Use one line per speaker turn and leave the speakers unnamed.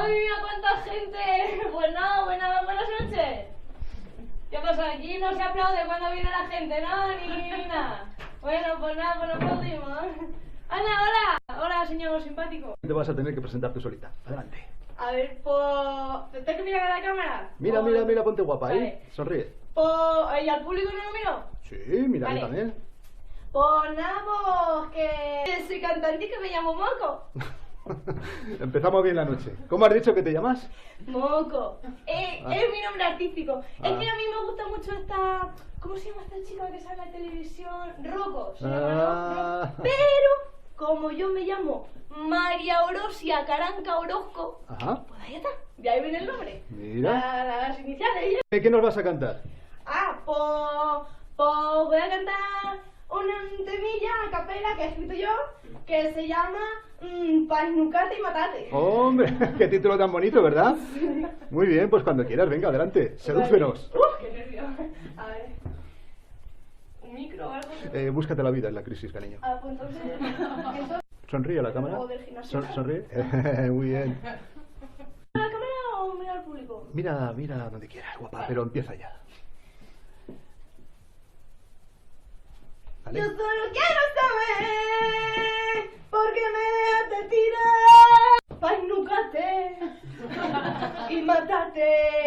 ¡Madre mía, cuánta gente! Pues nada, buenas noches. ¿Qué pasa? Aquí no se aplaude cuando viene la gente, ¿no? Ni nada. Bueno, pues nada, pues nos aplaudimos. ¡Anda, hola! Hola, señor simpático.
Te vas a tener que presentar tú solita. Adelante.
A ver, pues... ¿Tengo que mirar a la cámara?
Mira, mira, ponte guapa,
vale.
¿eh? Sonríe.
Pues... ¿Y al público no lo miro?
Sí, mira,
vale.
también.
Pues nada, pues que soy cantante y que me llamo Moco.
Empezamos bien la noche. ¿Cómo has dicho que te llamas?
Moco. Es mi nombre artístico. Es que a mí me gusta mucho esta... ¿Cómo se llama esta chica que sale en la televisión? Rocco, se llama, ¿no? Pero, como yo me llamo María Orosia Caranca Orozco,
Ajá.
pues ahí está. De ahí viene el nombre.
Mira.
Las iniciales.
¿Qué nos vas a cantar?
Pues voy a cantar una temilla a capela que he escrito yo, que se llama Pasnucate y Matate.
Hombre, qué título tan bonito, ¿verdad? Muy bien, pues cuando quieras, venga, adelante. Sedúcenos.
¡Qué nervio! A ver. ¿Un micro o algo?
Búscate la vida en la crisis, cariño.
Ah, pues entonces...
Sonríe a la cámara.
¿O del gimnasio?
Sonríe. Muy bien.
¿A la cámara o mira al público?
Mira donde quieras, guapa, pero empieza ya. ¿Vale?
Yo solo quiero saber por qué me dejaste tirar, pasnucate y matate.